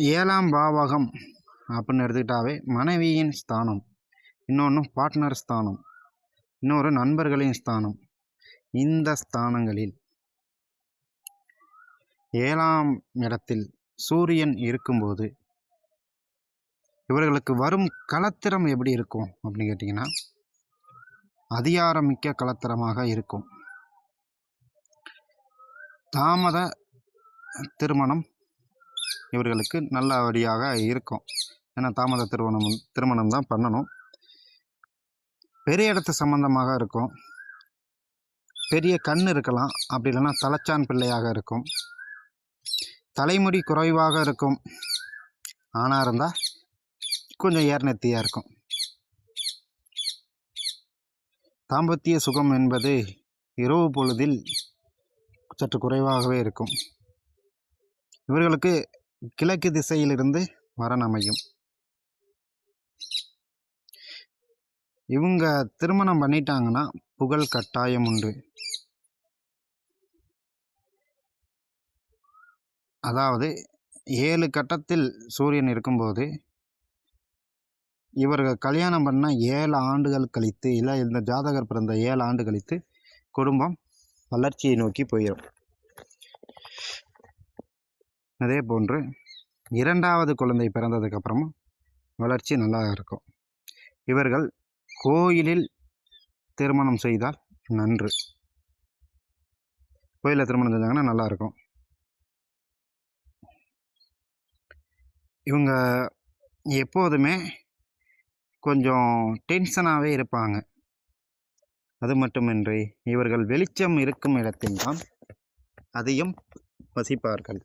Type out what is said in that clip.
ஏழாம் பாவகம் அப்படின்னு எடுத்துக்கிட்டாவே மனைவியின் ஸ்தானம், இன்னொன்று பார்ட்னர் ஸ்தானம், இன்னொரு நண்பர்களின் ஸ்தானம். இந்த ஸ்தானங்களில் 7ஆம் இடத்தில் சூரியன் இருக்கும்போது இவர்களுக்கு வரும் கலத்திரம் எப்படி இருக்கும் அப்படின்னு கேட்டிங்கன்னா, அதிகாரமிக்க கலத்திரமாக இருக்கும். தாமத திருமணம் இவர்களுக்கு நல்லபடியாக இருக்கும். ஏன்னா தாமத திருமணம் தான் பண்ணணும். பெரிய இடத்து சம்பந்தமாக இருக்கும். பெரிய கண் இருக்கலாம், அப்படி இல்லைன்னா தலைச்சான் பிள்ளையாக இருக்கும். தலைமுடி குறைவாக இருக்கும். ஆணாக இருந்தால் கொஞ்சம் ஏர்நெத்தியாக இருக்கும். தாம்பத்திய சுகம் என்பது இரவு பொழுதில் சற்று குறைவாகவே இருக்கும். இவர்களுக்கு கிழக்கு திசையிலிருந்து வரன் அமையும். இவங்க திருமணம் பண்ணிட்டாங்கன்னா புகழ் கட்டாயம் உண்டு. அதாவது 7 கட்டத்தில் சூரியன் இருக்கும்போது இவர்கள் கல்யாணம் பண்ண 7 ஆண்டுகள் கழித்து, இல்லை இந்த ஜாதகர் பிறந்த 7 ஆண்டு கழித்து குடும்பம் வளர்ச்சியை நோக்கி போயிடும். அதே போன்று 2வது குழந்தை பிறந்ததுக்கப்புறமும் வளர்ச்சி நல்லா இருக்கும். இவர்கள் கோயிலில் திருமணம் செய்தால் நன்று. கோயிலில் திருமணம் செஞ்சாங்கன்னா நல்லாயிருக்கும். இவங்க எப்போதுமே கொஞ்சம் டென்ஷனாகவே இருப்பாங்க. அது மட்டுமின்றி இவர்கள் வெளிச்சம் இருக்கும் இடத்தில்தான் அதிகம் வசிப்பார்கள்.